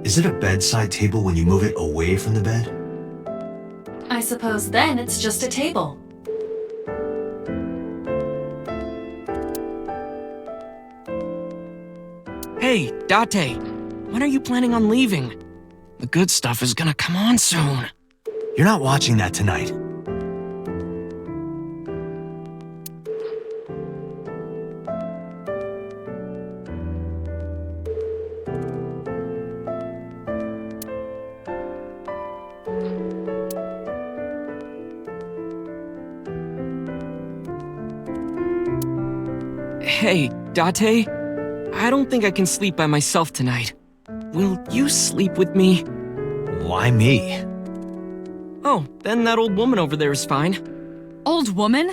Is it a bedside table when you move it away from the bed? I suppose then it's just a table. Hey, Date, when are you planning on leaving? The good stuff is gonna come on soon. You're not watching that tonight. Hey, Date, I don't think I can sleep by myself tonight. Will you sleep with me? Why me? Oh, then that old woman over there is fine. Old woman?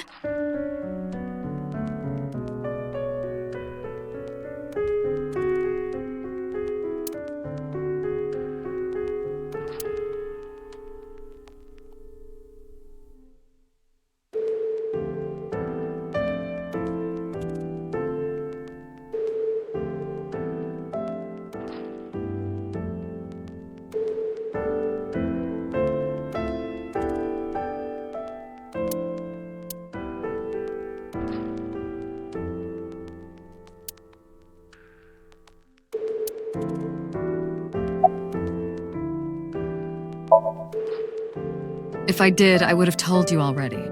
If I did, I would have told you already.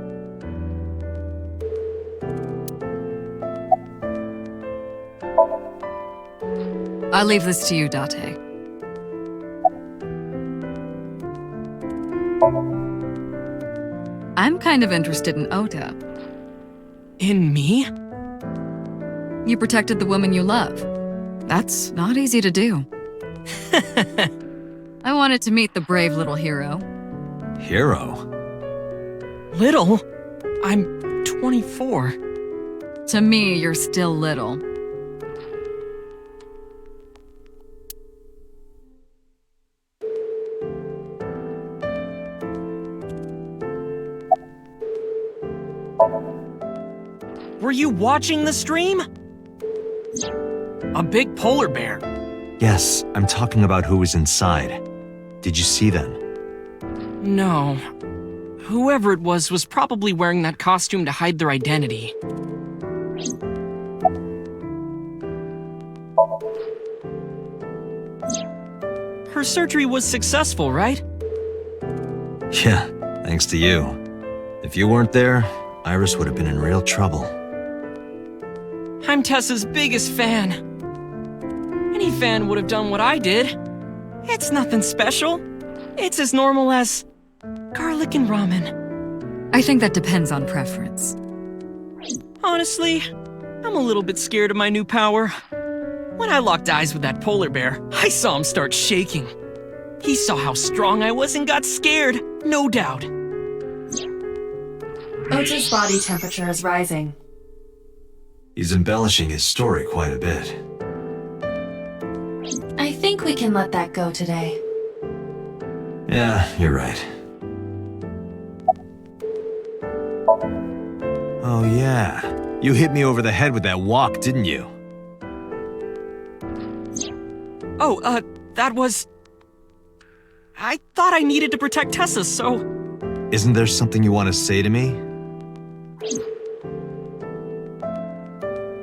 I'll leave this to you, Date. I'm kind of interested in Ota. In me? You protected the woman you love. That's not easy to do. I wanted to meet the brave little hero. Hero? Little? I'm 24. To me, you're still little. Were you watching the stream? A big polar bear. Yes, I'm talking about who was inside. Did you see them? No. Whoever it was probably wearing that costume to hide their identity. Her surgery was successful, right? Yeah, thanks to you. If you weren't there, Iris would have been in real trouble. I'm Tessa's biggest fan. Any fan would have done what I did. It's nothing special. It's as normal as garlic and ramen. I think that depends on preference. Honestly, I'm a little bit scared of my new power. When I locked eyes with that polar bear, I saw him start shaking. He saw how strong I was and got scared, no doubt. Ota's body temperature is rising. He's embellishing his story quite a bit. I think we can let that go today. Yeah, you're right. Oh yeah, you hit me over the head with that walk, didn't you? Oh, that was... I thought I needed to protect Tessa, so... Isn't there something you want to say to me?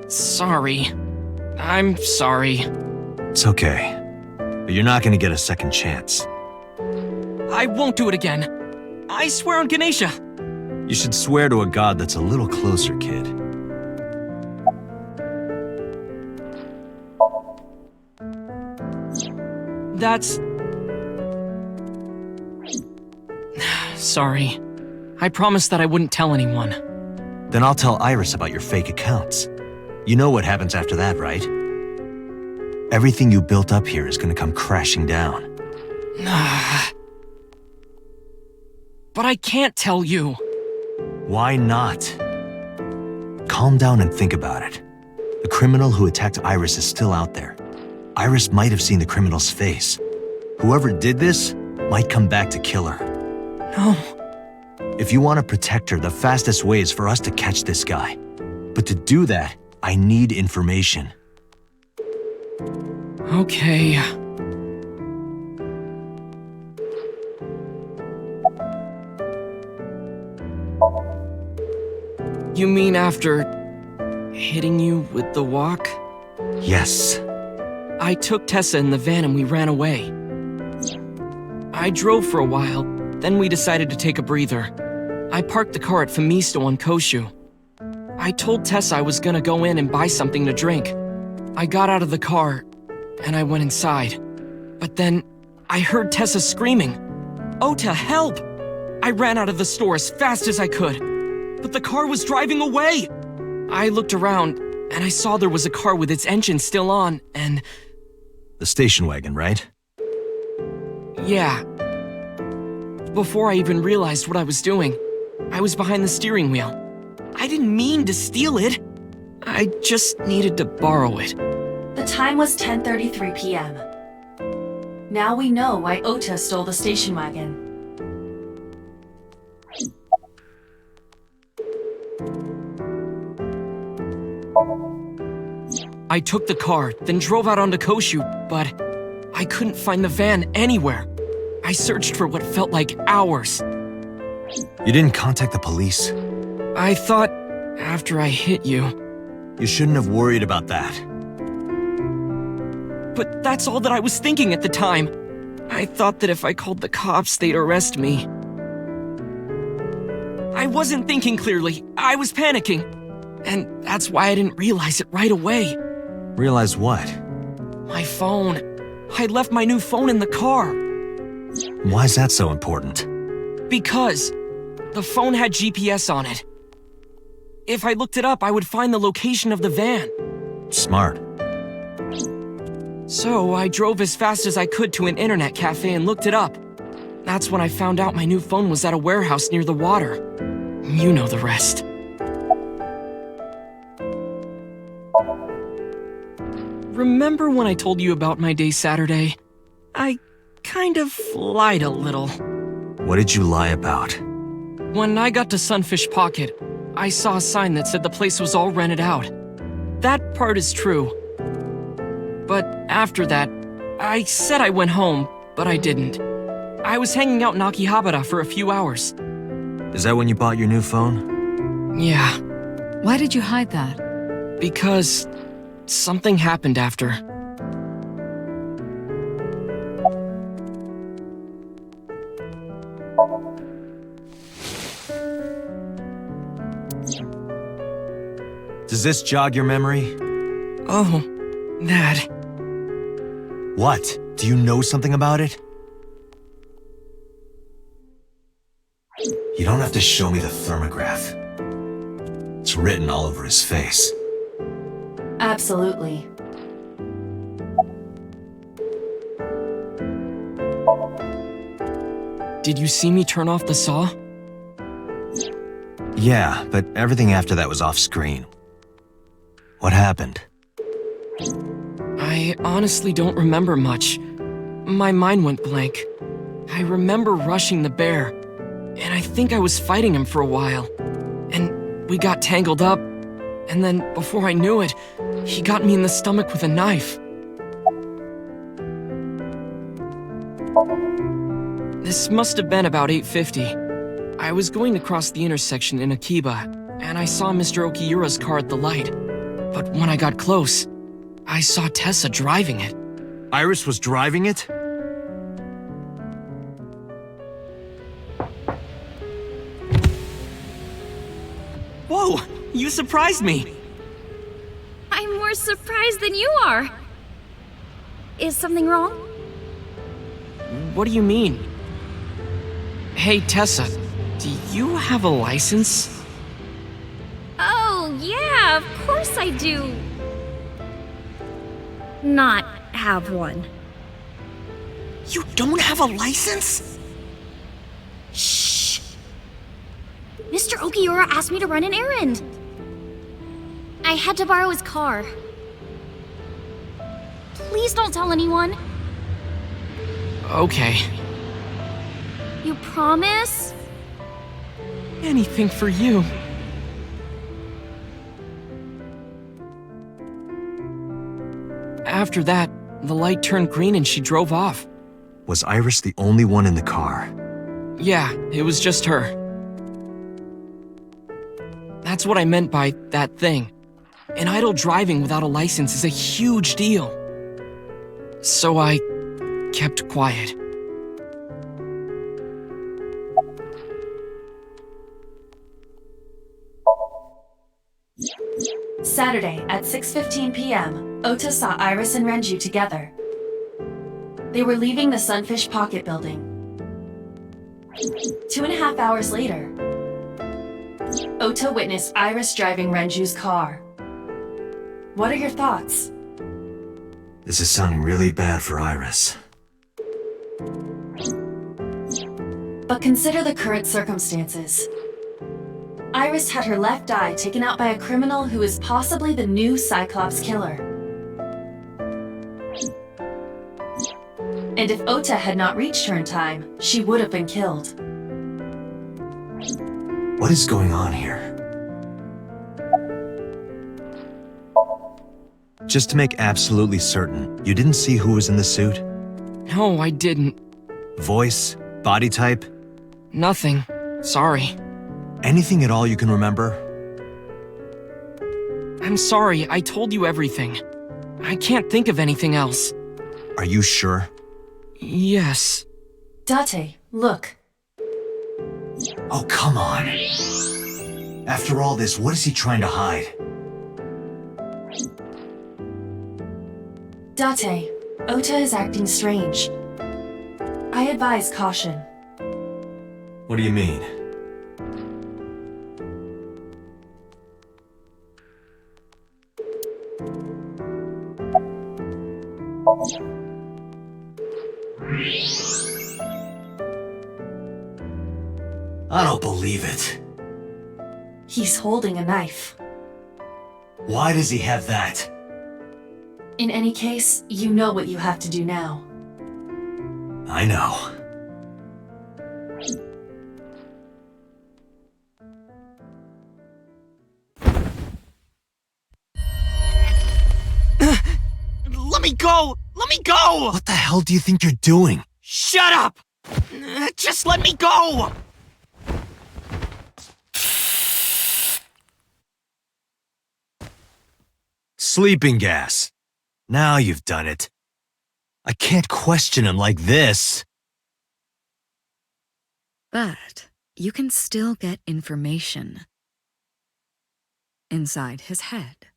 Sorry. I'm sorry. It's okay. But you're not gonna get a second chance. I won't do it again. I swear on Ganesha. You should swear to a god that's a little closer, kid. That's... Sorry. I promised that I wouldn't tell anyone. Then I'll tell Iris about your fake accounts. You know what happens after that, right? Everything you built up here is gonna come crashing down. But I can't tell you. Why not? Calm down and think about it. The criminal who attacked Iris is still out there. Iris might have seen the criminal's face. Whoever did this might come back to kill her. No. If you want to protect her, the fastest way is for us to catch this guy. But to do that, I need information. Okay. You mean after hitting you with the walk? Yes. I took Tessa in the van and we ran away. I drove for a while, then we decided to take a breather. I parked the car at Femisto on Koshu. I told Tessa I was gonna go in and buy something to drink. I got out of the car, and I went inside. But then, I heard Tessa screaming, "Ota, help!" I ran out of the store as fast as I could, but the car was driving away! I looked around, and I saw there was a car with its engine still on, and... The station wagon, right? yeah. Before I even realized what I was doing, I was behind the steering wheel. I didn't mean to steal it. I just needed to borrow it. The time was 10:33 p.m. Now we know why Ota stole the station wagon. I took the car, then drove out onto Koshu, but I couldn't find the van anywhere. I searched for what felt like hours. You didn't contact the police? I thought, after I hit you... You shouldn't have worried about that. But that's all that I was thinking at the time. I thought that if I called the cops, they'd arrest me. I wasn't thinking clearly. I was panicking. And that's why I didn't realize it right away. Realize what? My phone. I left my new phone in the car. Why is that so important? Because the phone had GPS on it. If I looked it up, I would find the location of the van. Smart. So I drove as fast as I could to an internet cafe and looked it up. That's when I found out my new phone was at a warehouse near the water. You know the rest. Remember when I told you about my day Saturday? I kind of lied a little. What did you lie about? When I got to Sunfish Pocket, I saw a sign that said the place was all rented out. That part is true. But after that, I said I went home, but I didn't. I was hanging out in Akihabara for a few hours. Is that when you bought your new phone? Yeah, Why did you hide that? because something happened after. Does this jog your memory? Oh, that. What? Do you know something about it? You don't have to show me the thermograph. It's written all over his face. Absolutely. Did you see me turn off the saw? Yeah, but everything after that was off screen. What happened? I honestly don't remember much. My mind went blank. I remember rushing the bear, and I think I was fighting him for a while. And we got tangled up, and then before I knew it, he got me in the stomach with a knife. This must have been about 8:50. I was going to cross the intersection in Akiba, and I saw Mr. Okiura's car at the light. But when I got close, I saw Tessa driving it. Iris was driving it? Whoa! You surprised me! I'm more surprised than you are. Is something wrong? What do you mean? Hey, Tessa, do you have a license? Oh, yeah, of course I do. Not have one. You don't have a license? Shh! Mr. Okiura asked me to run an errand. I had to borrow his car. Please don't tell anyone. Okay. You promise? Anything for you. After that, the light turned green and she drove off. Was Iris the only one in the car? Yeah, it was just her. That's what I meant by that thing. An idle driving without a license is a huge deal. So I kept quiet. Saturday at 6:15 p.m., Ota saw Iris and Renju together. They were leaving the Sunfish Pocket building. 2.5 hours later, Ota witnessed Iris driving Renju's car. What are your thoughts? This is sounding really bad for Iris. But consider the current circumstances. Iris had her left eye taken out by a criminal who is possibly the new Cyclops killer. And if Ota had not reached her in time, she would have been killed. What is going on here? Just to make absolutely certain, you didn't see who was in the suit? No, I didn't. Voice? Body type? Nothing. Sorry. Anything at all you can remember? I'm sorry, I told you everything. I can't think of anything else. Are you sure? Yes. Date, look. Oh, come on. After all this, what is he trying to hide? Date, Ota is acting strange. I advise caution. What do you mean? I don't believe it. He's holding a knife. Why does he have that? In any case, you know what you have to do now. I know. Let me go! Let me go! What the hell do you think you're doing? Shut up! Just let me go! Sleeping gas. Now you've done it. I can't question him like this. But you can still get information inside his head.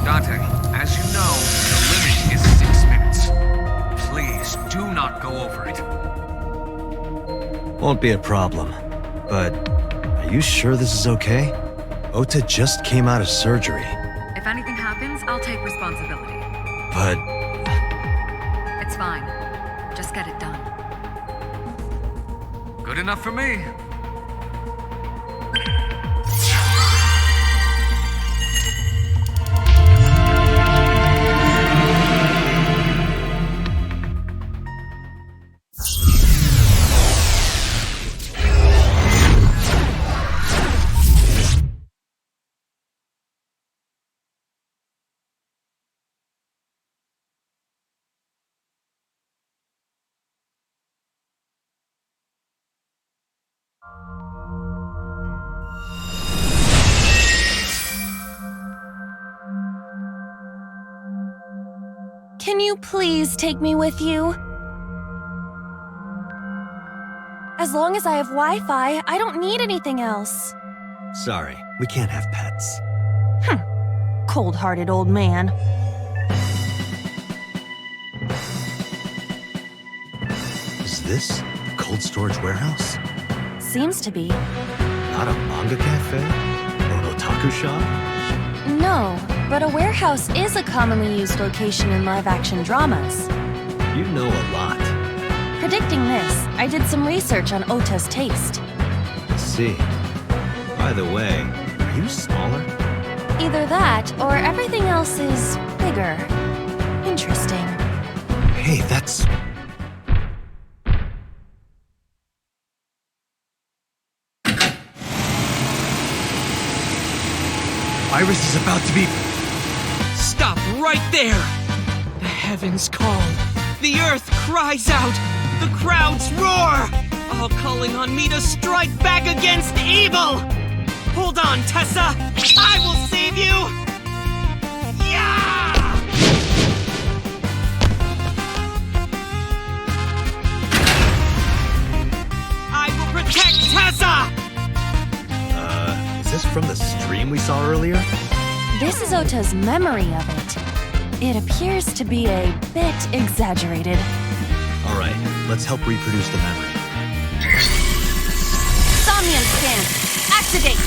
Dante, as you know, the limit is 6 minutes. Please do not go over it. Won't be a problem. But are you sure this is okay? Ota just came out of surgery. If anything happens, I'll take responsibility. But It's fine. Just get it done. Good enough for me. Can you please take me with you? As long as I have Wi-Fi, I don't need anything else. sorry, we can't have pets. Cold-hearted old man. Is this a cold storage warehouse? Seems to be. Not a manga cafe? Or an otaku shop? No, but a warehouse is a commonly used location in live-action dramas. You know a lot. Predicting this, I did some research on Ota's taste. Let's see. By the way, are you smaller? Either that, or everything else is bigger. Interesting. Hey, that's... Iris is about to be Stop right there! The heavens call. The earth cries out. The crowds roar. All calling on me to strike back against evil! Hold on, Tessa! I will save you! Yeah! I will protect Tessa! Is this from the stream we saw earlier? This is Ota's memory of it. It appears to be a bit exaggerated. Alright, let's help reproduce the memory. Somnium scan! Activate!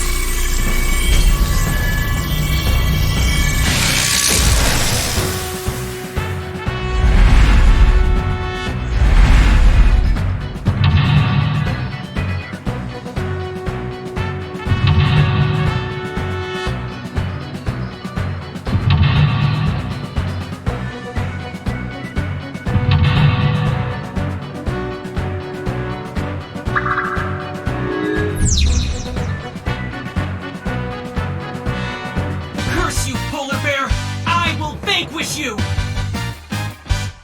Curse you, polar bear! I will vanquish you!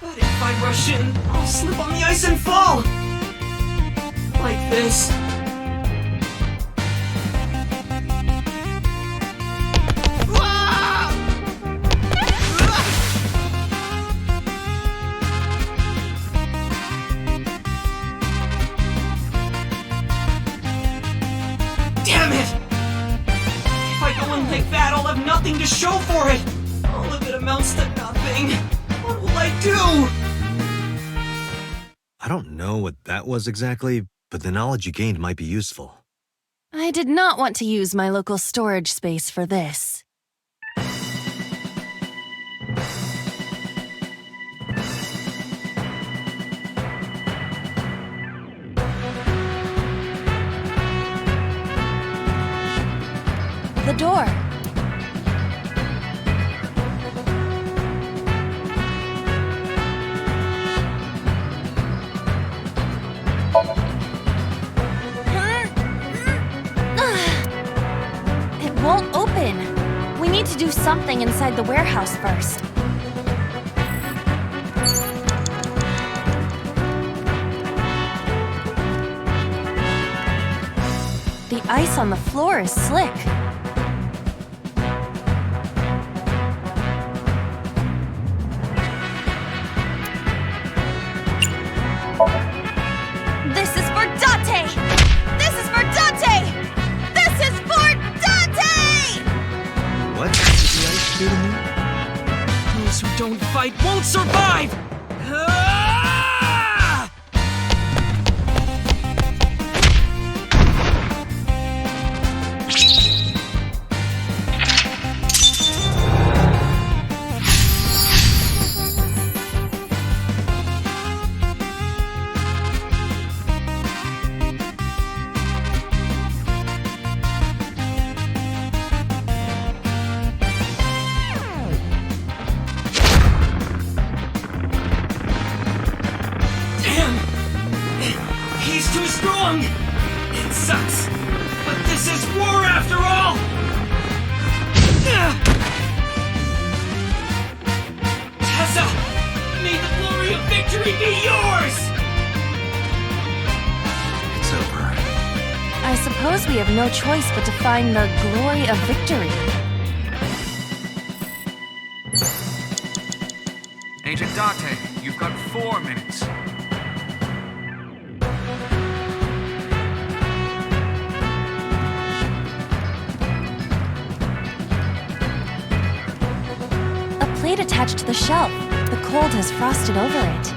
But if I rush in, I'll slip on the ice and fall! Like this. Ah! Damn it! If I go in like that, I'll have nothing to show for it! All of it amounts to nothing! What will I do? I don't know what that was exactly, but the knowledge you gained might be useful. I did not want to use my local storage space for this. The door. It won't open. We need to do something inside the warehouse first. The ice on the floor is slick. This is for Date! This is for Date! This is for Date! What did the ice do to me? Those who don't fight won't survive! Ah! Damn! He's too strong! It sucks! But this is war after all! Tessa! May the glory of victory be yours! It's over. I suppose we have no choice but to find the glory of victory. Agent Date, you've got 4 minutes. A plate attached to the shelf. The cold has frosted over it.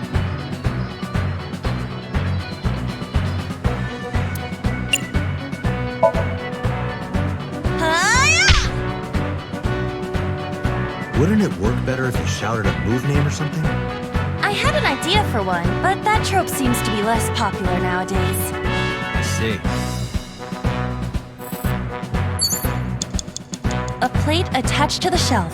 Wouldn't it work better if you shouted a move name or something? I had an idea for one, but that trope seems to be less popular nowadays. I see. A plate attached to the shelf.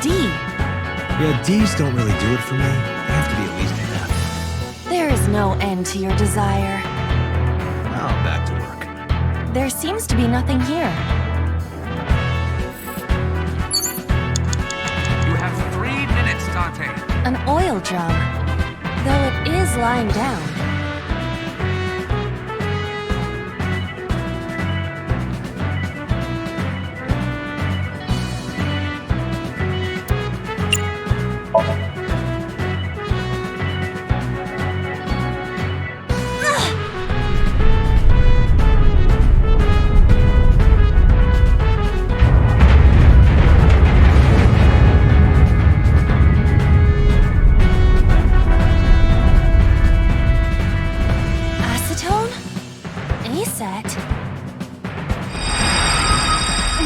D. Yeah, D's don't really do it for me. They have to be at least an F. There is no end to your desire. Now back to work. There seems to be nothing here. You have 3 minutes, Dante. An oil drum. Though it is lying down.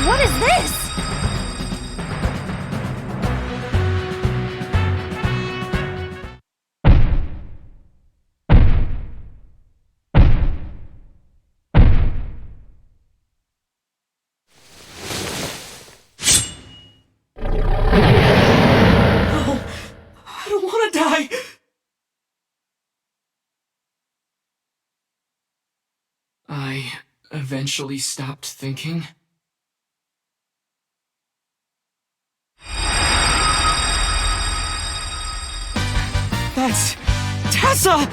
What is this? No, I don't want to die. I eventually stopped thinking. That's Tessa!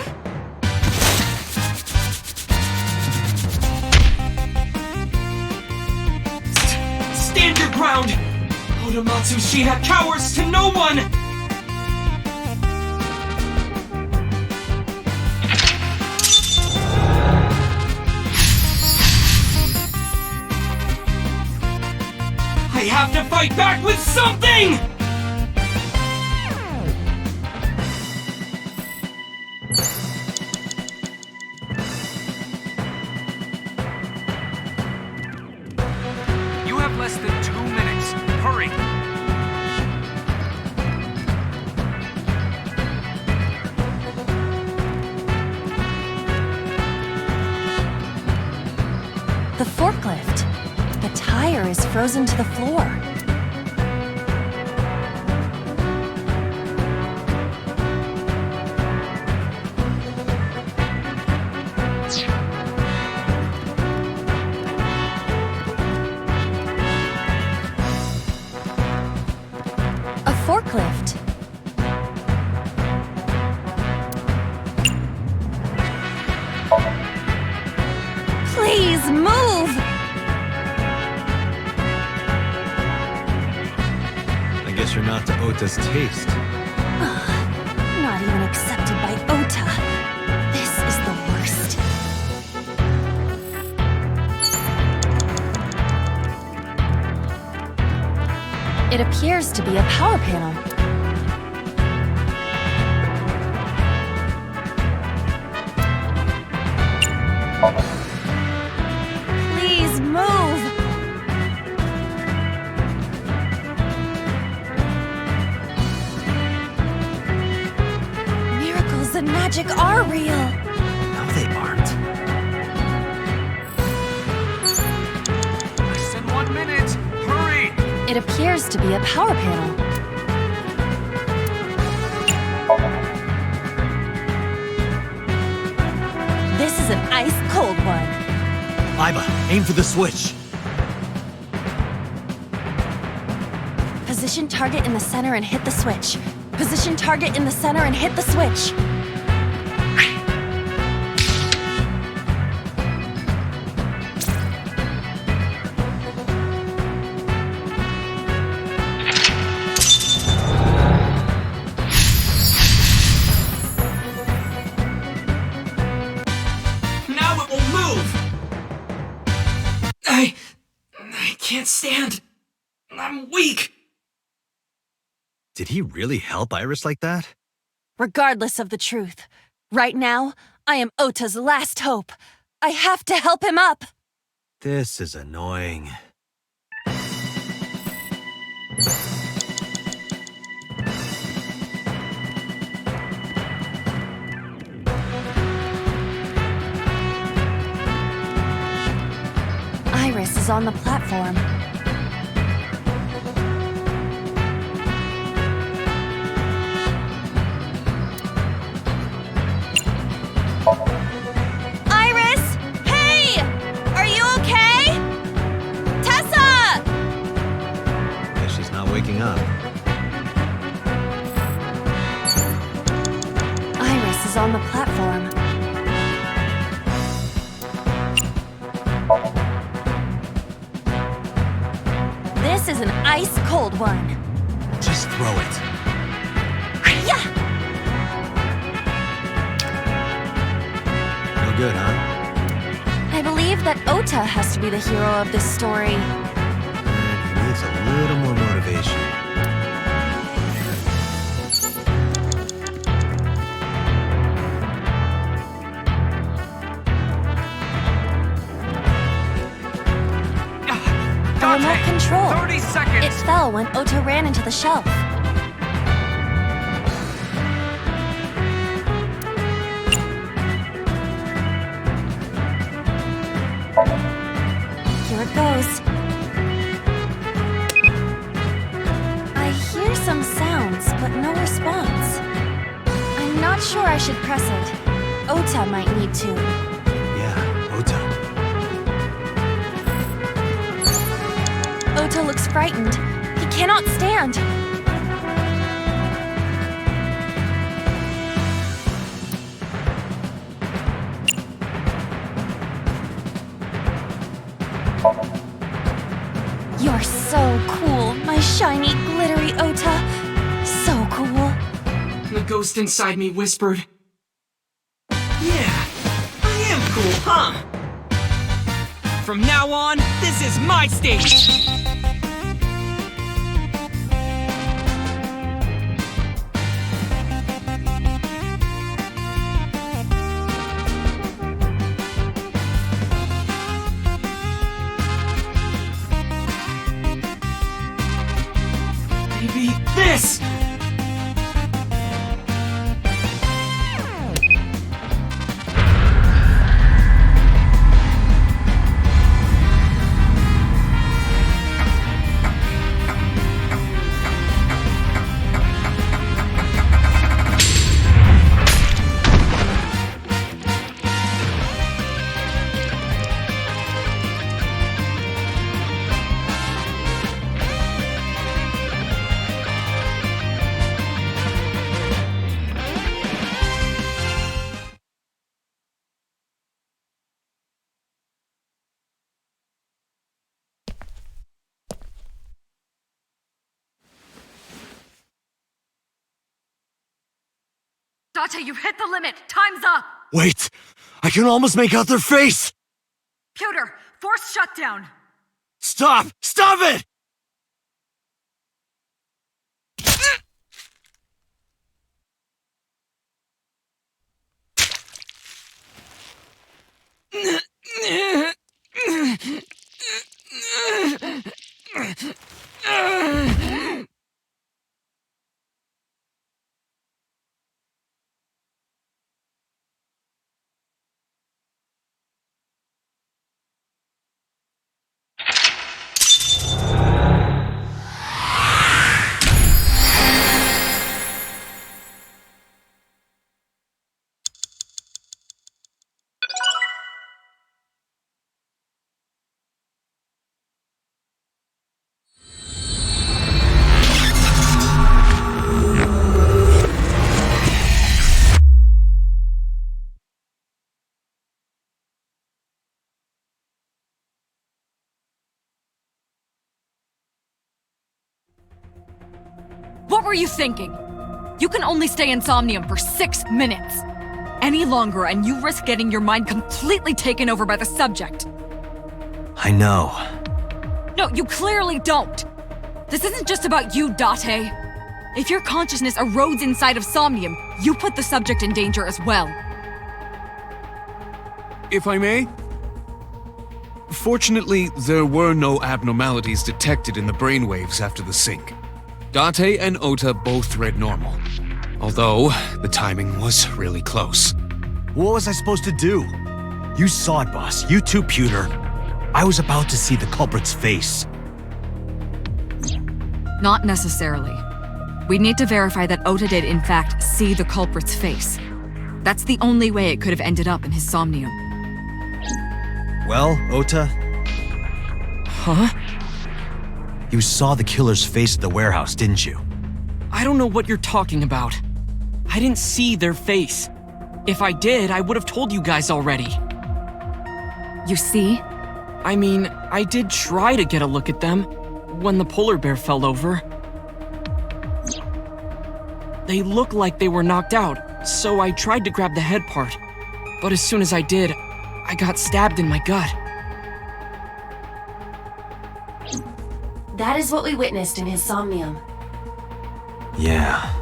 Stand your ground! Odamatsu Shina cowers to no one! I have to fight back with something! You have less than 2 minutes. Hurry! The forklift. The tire is frozen to the floor. A forklift. Please move! I guess you're not to Ota's taste. Not even accepted by Ota. This is the worst. It appears to be a power panel. Please move! Miracles and magic are real. No, they aren't. Less than 1 minute. Hurry! It appears to be a power panel. This is an ice-cold one. Iba, aim for the switch. Position target in the center and hit the switch. Position target in the center and hit the switch. Now it will move! I can't stand. I'm weak. Did he really help Iris like that? Regardless of the truth, right now, I am Ota's last hope. I have to help him up. This is annoying. Iris is on the platform. is on the platform. This is an ice-cold one. Just throw it. Yeah! No good, huh? I believe that Ota has to be the hero of this story. He needs a little more motivation. The remote control. 30 seconds! It fell when Ota ran into the shelf. Here it goes. I hear some sounds, but no response. I'm not sure I should press it. Ota might need to. Yeah, Ota. Ota looks frightened. He cannot stand. You're so cool, my shiny, glittery Ota. So cool. The ghost inside me whispered, "Yeah, I am cool, huh? From now on, this is my stage!" Maybe this! Date, you've hit the limit. Time's up. Wait! I can almost make out their face! Pewter, force shutdown. Stop! Stop it! What were you thinking? You can only stay in Somnium for 6 minutes. Any longer and you risk getting your mind completely taken over by the subject. I know. No, you clearly don't. This isn't just about you, Date. If your consciousness erodes inside of Somnium, you put the subject in danger as well. If I may? Fortunately, there were no abnormalities detected in the brainwaves after the sync. Date and Ota both read normal, although the timing was really close. What was I supposed to do? You saw it, boss. You too, Pewter. I was about to see the culprit's face. Not necessarily. We need to verify that Ota did in fact see the culprit's face. That's the only way it could have ended up in his Somnium. Well, Ota, Huh? you saw the killer's face at the warehouse, didn't you? I don't know what you're talking about. I didn't see their face. If I did, I would have told you guys already. You see? I mean, I did try to get a look at them when the polar bear fell over. They looked like they were knocked out, so I tried to grab the head part. But as soon as I did, I got stabbed in my gut. That is what we witnessed in his Somnium. Yeah.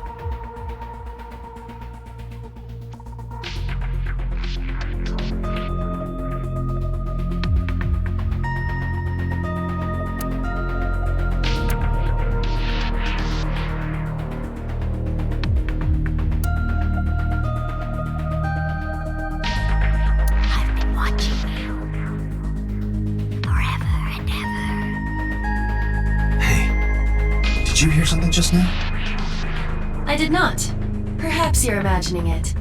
I've been watching you. Forever and ever. Hey, did you hear something just now? I did not. Perhaps you're imagining it.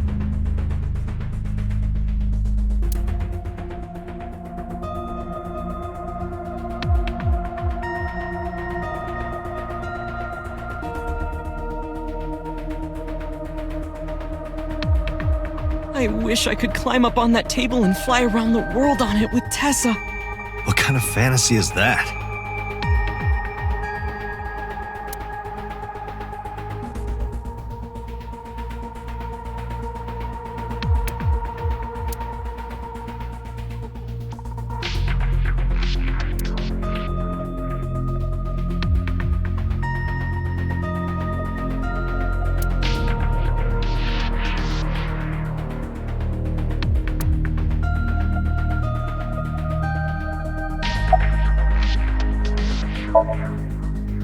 I wish I could climb up on that table and fly around the world on it with Tessa. What kind of fantasy is that?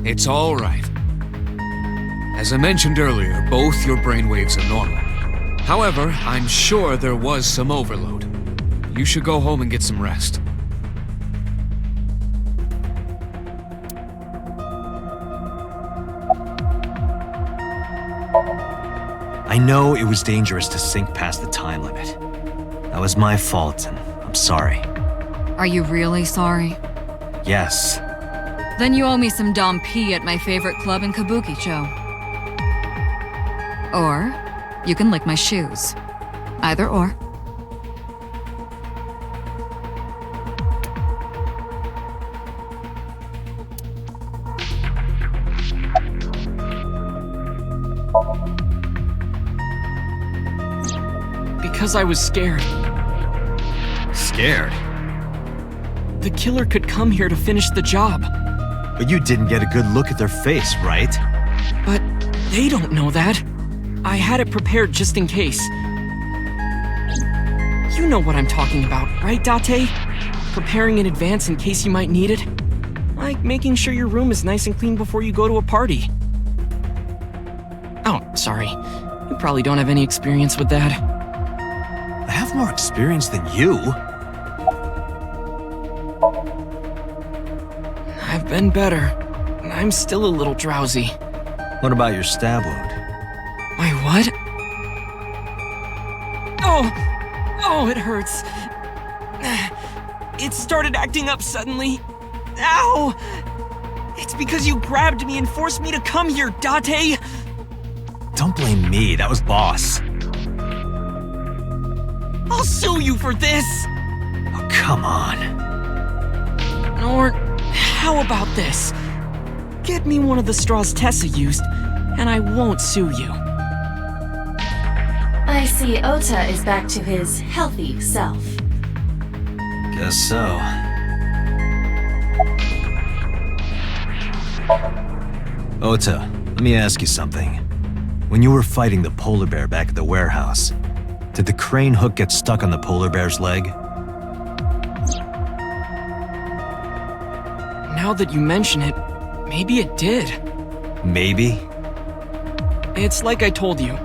It's all right. As I mentioned earlier, both your brainwaves are normal. However, I'm sure there was some overload. You should go home and get some rest. I know it was dangerous to sink past the time limit. That was my fault, and I'm sorry. Are you really sorry? Yes. Then you owe me some Dom P at my favorite club in Kabukicho. Or you can lick my shoes. Either or. Because I was scared. Scared? The killer could come here to finish the job. But you didn't get a good look at their face, right? But they don't know that. I had it prepared just in case. You know what I'm talking about, right, Date? Preparing in advance in case you might need it. Like making sure your room is nice and clean before you go to a party. Oh, sorry. You probably don't have any experience with that. I have more experience than you. I've been better. I'm still a little drowsy. What about your stab wound? My what? Oh, it hurts. It started acting up suddenly. Ow! It's because you grabbed me and forced me to come here, Date! Don't blame me, that was Boss. I'll sue you for this! Oh, come on. Or, how about this? Get me one of the straws Tessa used, and I won't sue you. I see Ota is back to his healthy self. Guess so. Ota, let me ask you something. When you were fighting the polar bear back at the warehouse, did the crane hook get stuck on the polar bear's leg? Now that you mention it, maybe it did. Maybe? It's like I told you.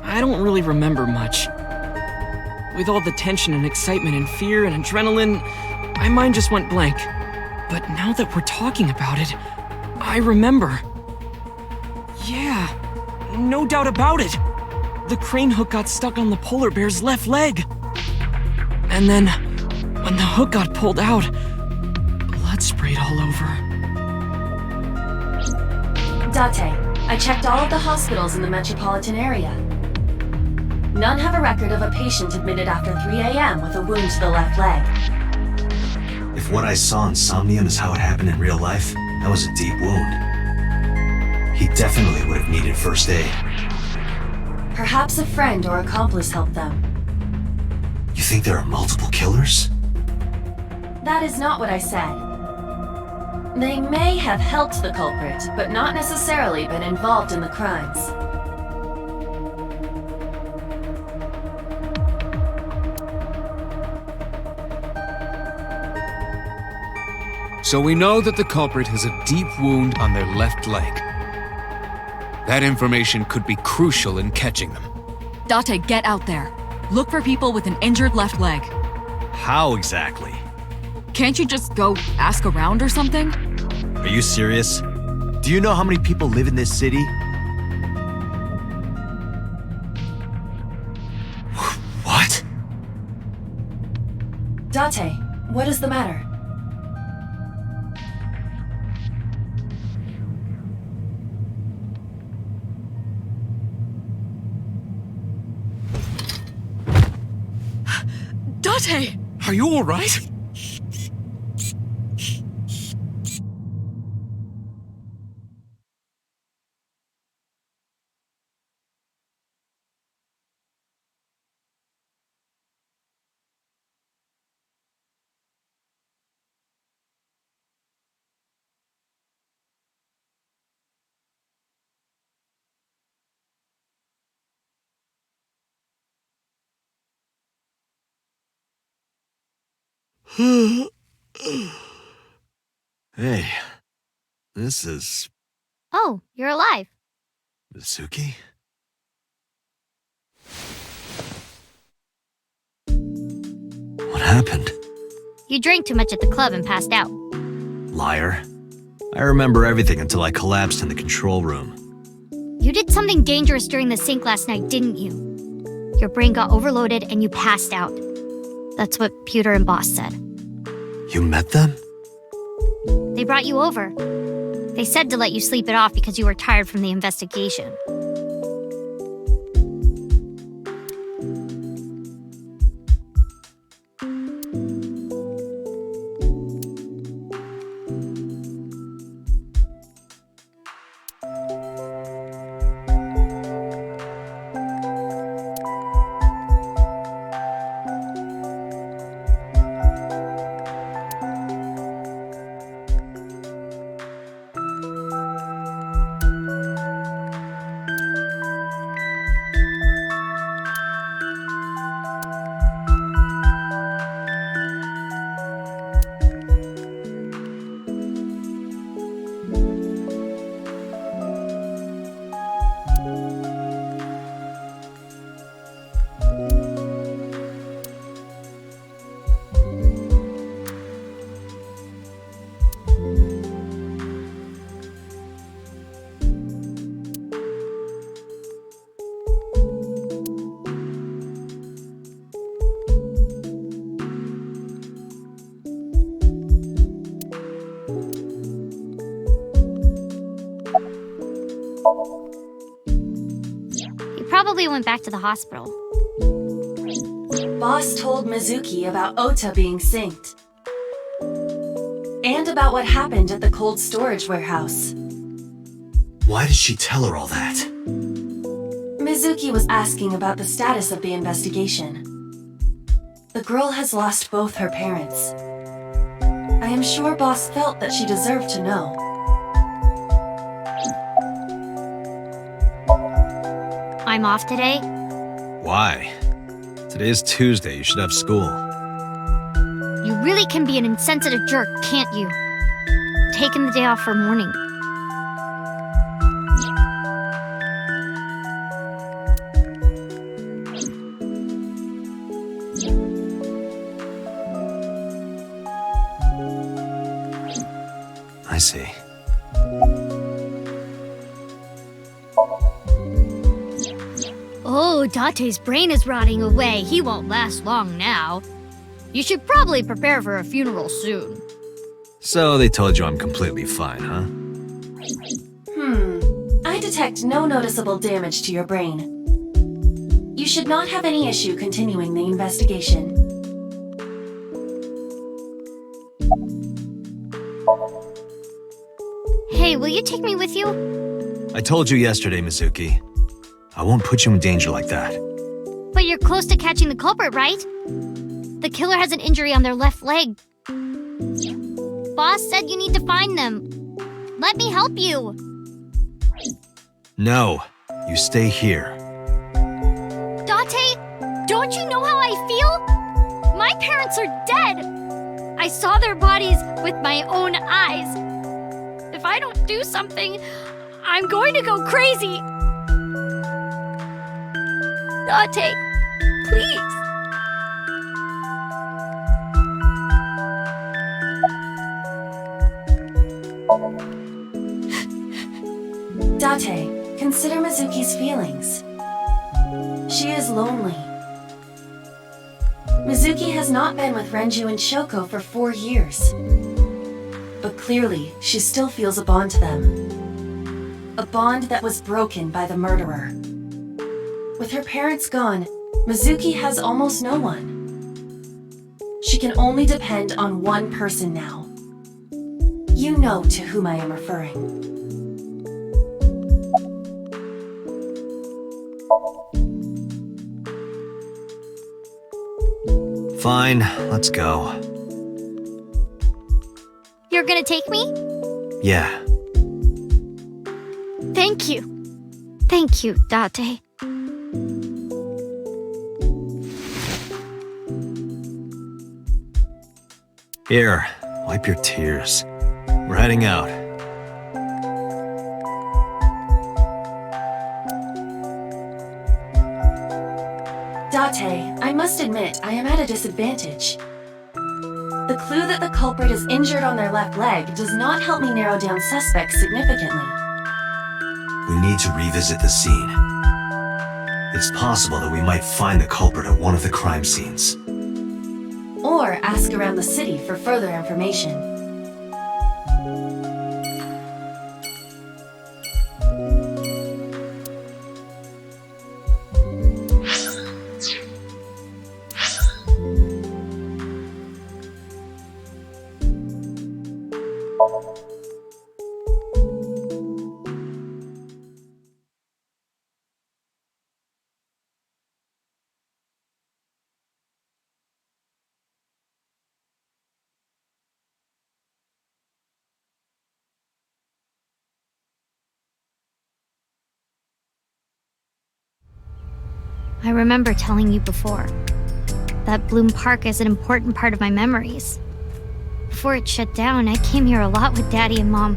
I don't really remember much. With all the tension and excitement and fear and adrenaline, my mind just went blank. But now that we're talking about it, I remember. Yeah, no doubt about it. The crane hook got stuck on the polar bear's left leg. And then, when the hook got pulled out, blood sprayed all over. Date, I checked all of the hospitals in the metropolitan area. None have a record of a patient admitted after 3 a.m. with a wound to the left leg. If what I saw in Somnium is how it happened in real life, that was a deep wound. He definitely would have needed first aid. Perhaps a friend or accomplice helped them. You think there are multiple killers? That is not what I said. They may have helped the culprit, but not necessarily been involved in the crimes. So we know that the culprit has a deep wound on their left leg. That information could be crucial in catching them. Date, get out there. Look for people with an injured left leg. How exactly? Can't you just go ask around or something? Are you serious? Do you know how many people live in this city? What? Date, what is the matter? Date! Are you all right? Hey, this is Oh, you're alive. Mizuki? What happened? You drank too much at the club and passed out. Liar. I remember everything until I collapsed in the control room. You did something dangerous during the sink last night, didn't you? Your brain got overloaded and you passed out. That's what Pewter and Boss said. You met them? They brought you over. They said to let you sleep it off because you were tired from the investigation. You probably went back to the hospital. Boss told Mizuki about Ota being synced. And about what happened at the cold storage warehouse. Why did she tell her all that? Mizuki was asking about the status of the investigation. The girl has lost both her parents. I am sure Boss felt that she deserved to know. I'm off today. Why? Today is Tuesday. You should have school. You really can be an insensitive jerk, can't you? Taking the day off for mourning. I see. Oh, Date's brain is rotting away. He won't last long now. You should probably prepare for a funeral soon. So they told you I'm completely fine, huh? I detect no noticeable damage to your brain. You should not have any issue continuing the investigation. Hey, will you take me with you? I told you yesterday, Mizuki. I won't put you in danger like that. But you're close to catching the culprit, right? The killer has an injury on their left leg. Boss said you need to find them. Let me help you. No, you stay here. Date, don't you know how I feel? My parents are dead. I saw their bodies with my own eyes. If I don't do something, I'm going to go crazy. Date, please. Date, consider Mizuki's feelings. She is lonely. Mizuki has not been with Renju and Shoko for 4 years. But clearly, she still feels a bond to them. A bond that was broken by the murderer. With her parents gone, Mizuki has almost no one. She can only depend on one person now. You know to whom I am referring. Fine, let's go. You're gonna take me? Yeah. Thank you. Thank you, Date. Here, wipe your tears. We're heading out. Date, I must admit, I am at a disadvantage. The clue that the culprit is injured on their left leg does not help me narrow down suspects significantly. We need to revisit the scene. It's possible that we might find the culprit at one of the crime scenes. Or ask around the city for further information. I remember telling you before that Bloom Park is an important part of my memories. Before it shut down, I came here a lot with Daddy and Mom.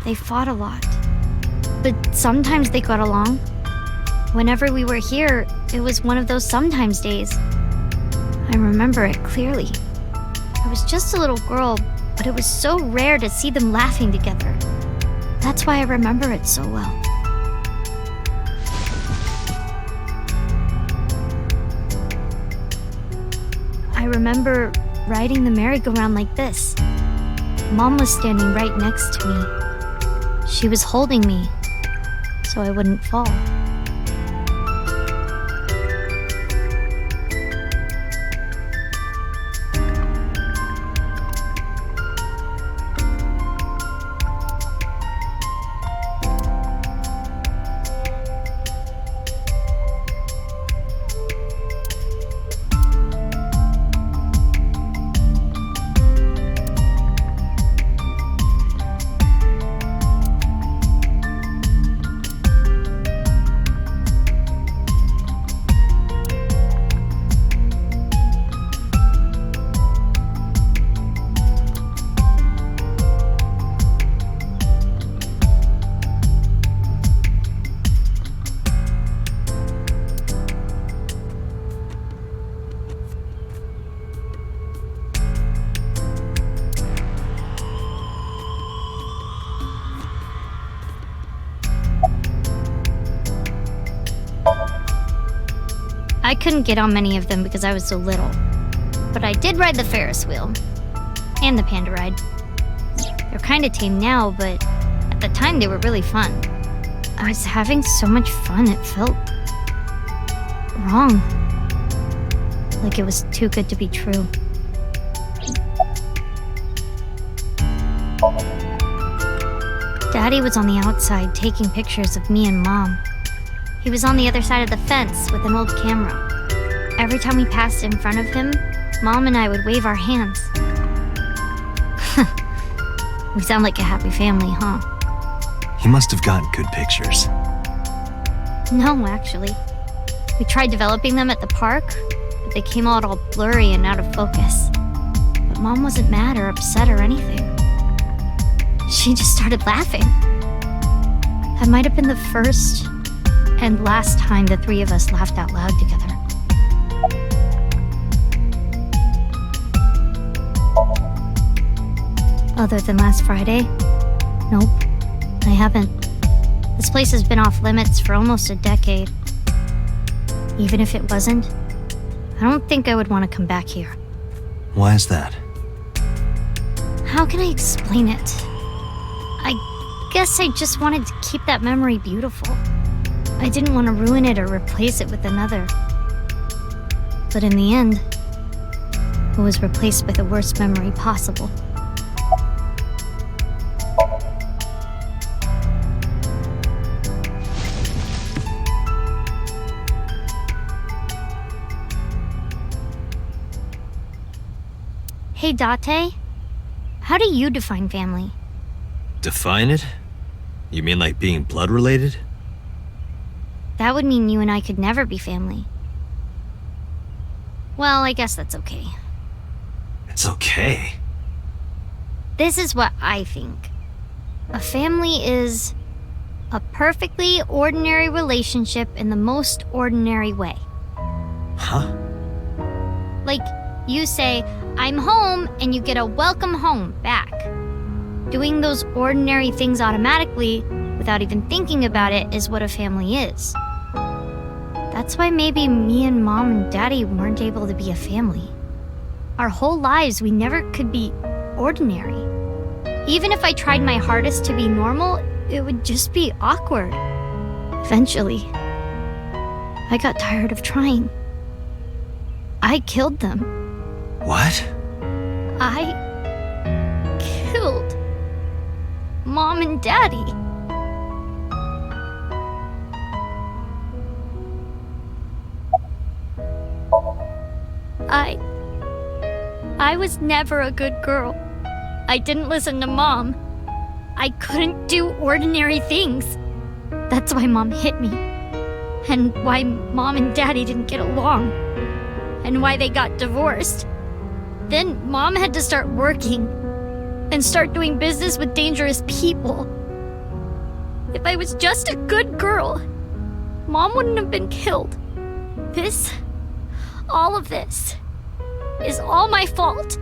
They fought a lot, but sometimes they got along. Whenever we were here, it was one of those sometimes days. I remember it clearly. I was just a little girl, but it was so rare to see them laughing together. That's why I remember it so well. I remember riding the merry-go-round like this. Mom was standing right next to me. She was holding me, so I wouldn't fall. I couldn't get on many of them because I was so little. But I did ride the Ferris wheel. And the panda ride. They're kinda tame now, but at the time they were really fun. I was having so much fun, it felt wrong. Like it was too good to be true. Daddy was on the outside taking pictures of me and Mom. He was on the other side of the fence with an old camera. Every time we passed in front of him, Mom and I would wave our hands. We sound like a happy family, huh? He must have gotten good pictures. No, actually. We tried developing them at the park, but they came out all blurry and out of focus. But Mom wasn't mad or upset or anything. She just started laughing. That might have been the first and last time the three of us laughed out loud together. Other than last Friday? Nope, I haven't. This place has been off limits for almost a decade. Even if it wasn't, I don't think I would want to come back here. Why is that? How can I explain it? I guess I just wanted to keep that memory beautiful. I didn't want to ruin it or replace it with another. But in the end, it was replaced by the worst memory possible. Hey, Date. How do you define family? Define it? You mean like being blood related? That would mean you and I could never be family. Well, I guess that's okay. It's okay. This is what I think. A family is a perfectly ordinary relationship in the most ordinary way. Huh? Like, you say, I'm home, and you get a welcome home back. Doing those ordinary things automatically, without even thinking about it, is what a family is. That's why maybe me and Mom and Daddy weren't able to be a family. Our whole lives, we never could be ordinary. Even if I tried my hardest to be normal, it would just be awkward. Eventually, I got tired of trying. I killed them. What? I killed Mom and Daddy. I was never a good girl. I didn't listen to Mom. I couldn't do ordinary things. That's why Mom hit me. And why Mom and Daddy didn't get along. And why they got divorced. Then Mom had to start working and start doing business with dangerous people. If I was just a good girl, Mom wouldn't have been killed. All of this, is all my fault.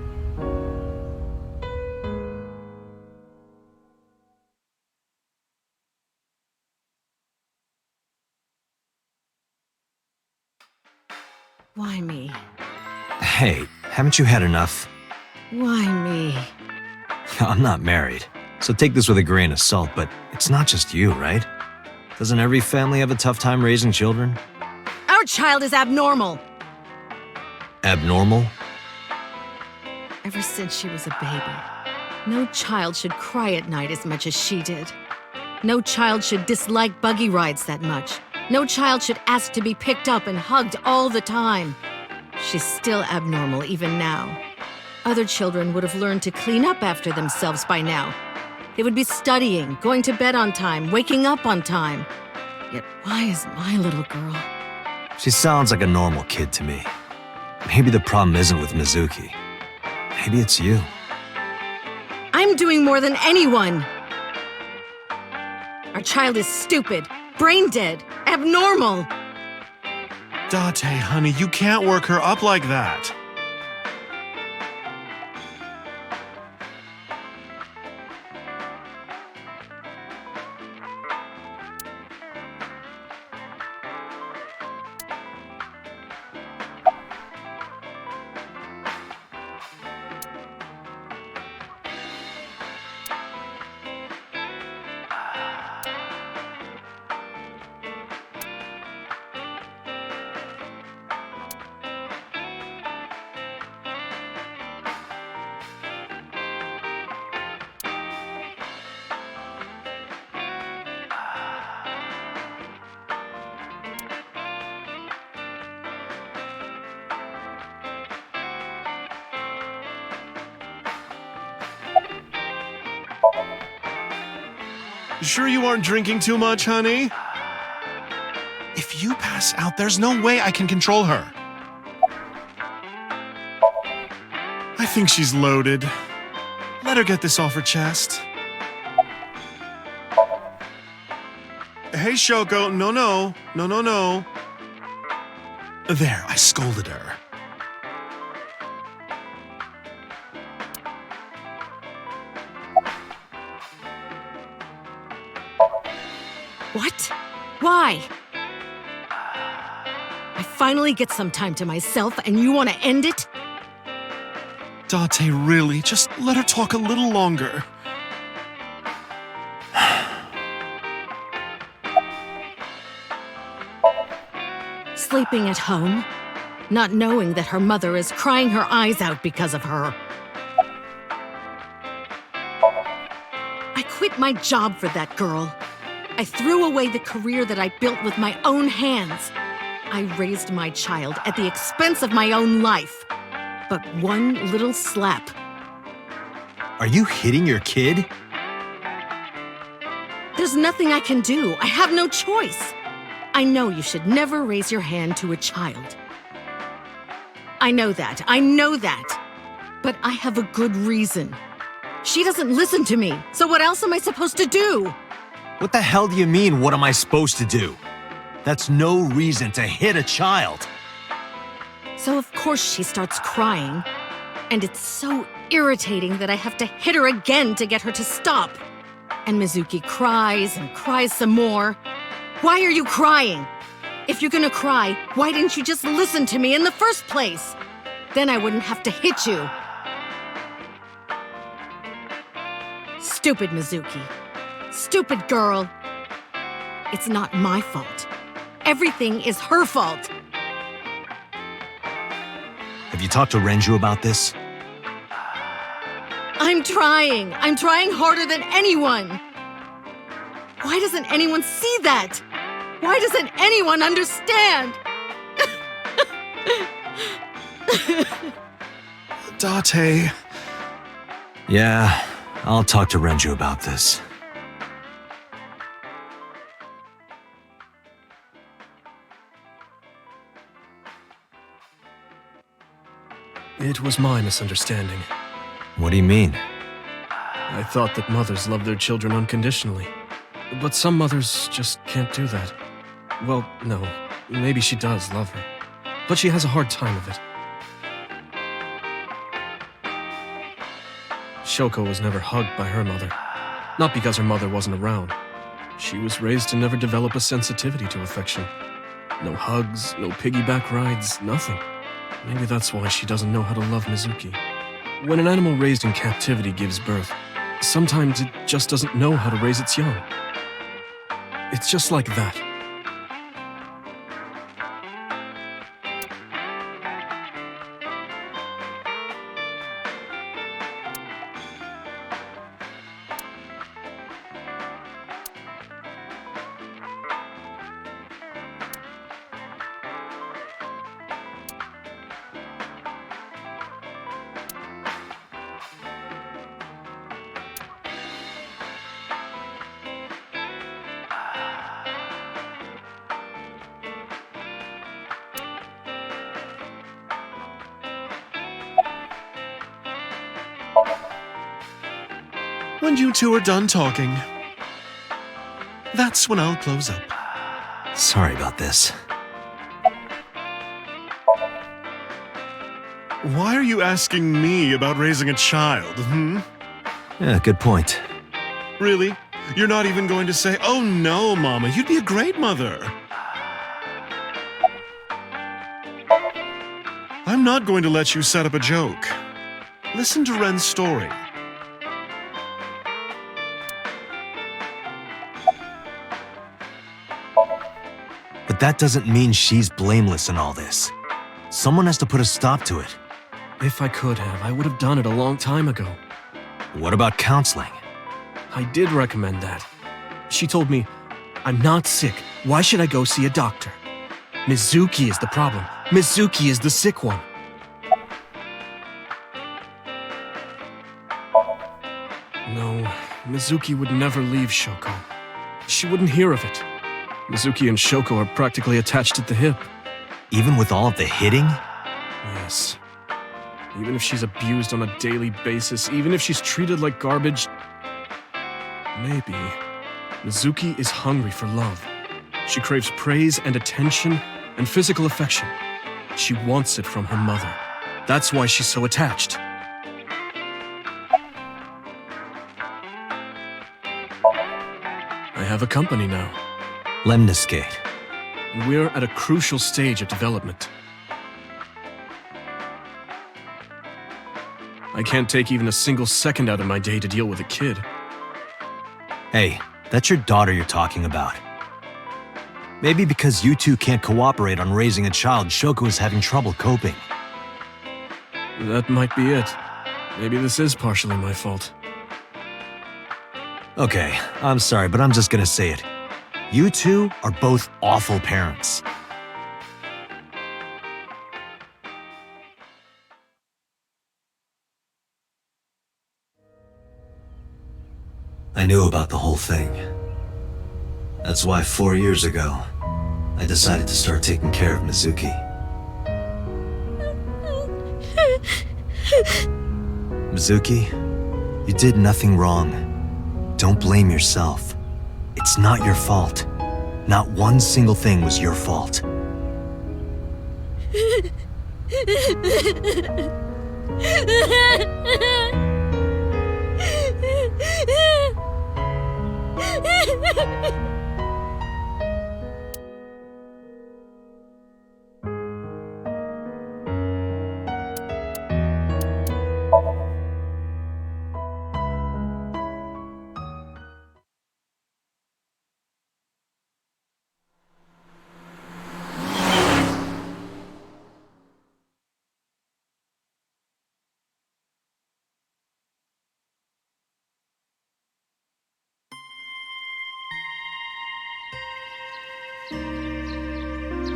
Why me? Hey, haven't you had enough? Why me? I'm not married, so take this with a grain of salt, but it's not just you, right? Doesn't every family have a tough time raising children? Our child is abnormal. Abnormal? Ever since she was a baby, no child should cry at night as much as she did. No child should dislike buggy rides that much. No child should ask to be picked up and hugged all the time. She's still abnormal even now. Other children would have learned to clean up after themselves by now. They would be studying, going to bed on time, waking up on time. Yet why is my little girl? She sounds like a normal kid to me. Maybe the problem isn't with Mizuki. Maybe it's you. I'm doing more than anyone. Our child is stupid, brain dead, abnormal. Date, honey, you can't work her up like that. Sure you aren't drinking too much, honey? If you pass out, there's no way I can control her. I think she's loaded. Let her get this off her chest. Hey, Shoko, no. There, I scolded her. What? Why? I finally get some time to myself and you want to end it? Date, really? Just let her talk a little longer. Sleeping at home, not knowing that her mother is crying her eyes out because of her. I quit my job for that girl. I threw away the career that I built with my own hands. I raised my child at the expense of my own life. But one little slap. Are you hitting your kid? There's nothing I can do. I have no choice. I know you should never raise your hand to a child. I know that. But I have a good reason. She doesn't listen to me, so what else am I supposed to do? What the hell do you mean, what am I supposed to do? That's no reason to hit a child. So of course she starts crying. And it's so irritating that I have to hit her again to get her to stop. And Mizuki cries and cries some more. Why are you crying? If you're gonna cry, why didn't you just listen to me in the first place? Then I wouldn't have to hit you. Stupid Mizuki. Stupid girl. It's not my fault. Everything is her fault. Have you talked to Renju about this? I'm trying. I'm trying harder than anyone. Why doesn't anyone see that? Why doesn't anyone understand? Date. Yeah, I'll talk to Renju about this. It was my misunderstanding. What do you mean? I thought that mothers love their children unconditionally. But some mothers just can't do that. Well, no. Maybe she does love her. But she has a hard time of it. Shoko was never hugged by her mother. Not because her mother wasn't around. She was raised to never develop a sensitivity to affection. No hugs, no piggyback rides, nothing. Maybe that's why she doesn't know how to love Mizuki. When an animal raised in captivity gives birth, sometimes it just doesn't know how to raise its young. It's just like that. When you two are done talking, that's when I'll close up. Sorry about this. Why are you asking me about raising a child, Yeah, good point. Really? You're not even going to say, "Oh no, Mama, you'd be a great mother." I'm not going to let you set up a joke. Listen to Ren's story. But that doesn't mean she's blameless in all this. Someone has to put a stop to it. If I could have, I would have done it a long time ago. What about counseling? I did recommend that. She told me, "I'm not sick. Why should I go see a doctor? Mizuki is the problem. Mizuki is the sick one." No, Mizuki would never leave Shoko. She wouldn't hear of it. Mizuki and Shoko are practically attached at the hip. Even with all of the hitting? Yes. Even if she's abused on a daily basis, even if she's treated like garbage, maybe Mizuki is hungry for love. She craves praise and attention and physical affection. She wants it from her mother. That's why she's so attached. I have a company now, Lemniscate. and we're at a crucial stage of development. I can't take even a single second out of my day to deal with a kid. Hey, that's your daughter you're talking about. Maybe because you two can't cooperate on raising a child, Shoko is having trouble coping. That might be it. Maybe this is partially my fault. Okay, I'm sorry, but I'm just gonna say it. You two are both awful parents. I knew about the whole thing. That's why 4 years ago, I decided to start taking care of Mizuki. Mizuki, you did nothing wrong. Don't blame yourself. It's not your fault. Not one single thing was your fault.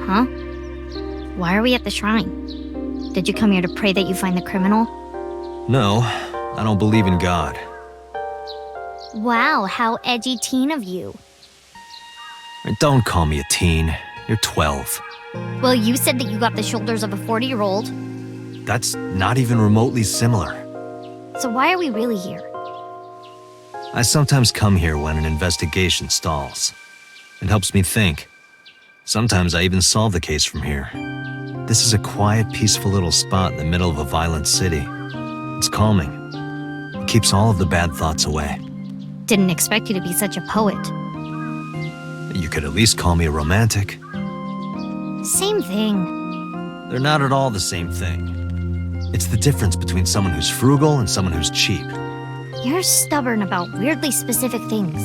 Huh? Why are we at the shrine? Did you come here to pray that you find the criminal? No, I don't believe in God. Wow, how edgy teen of you. Don't call me a teen. You're 12. Well, you said that you got the shoulders of a 40-year-old. That's not even remotely similar. So why are we really here? I sometimes come here when an investigation stalls. It helps me think. Sometimes I even solve the case from here. This is a quiet, peaceful little spot in the middle of a violent city. It's calming. It keeps all of the bad thoughts away. Didn't expect you to be such a poet. You could at least call me a romantic. Same thing. They're not at all the same thing. It's the difference between someone who's frugal and someone who's cheap. You're stubborn about weirdly specific things.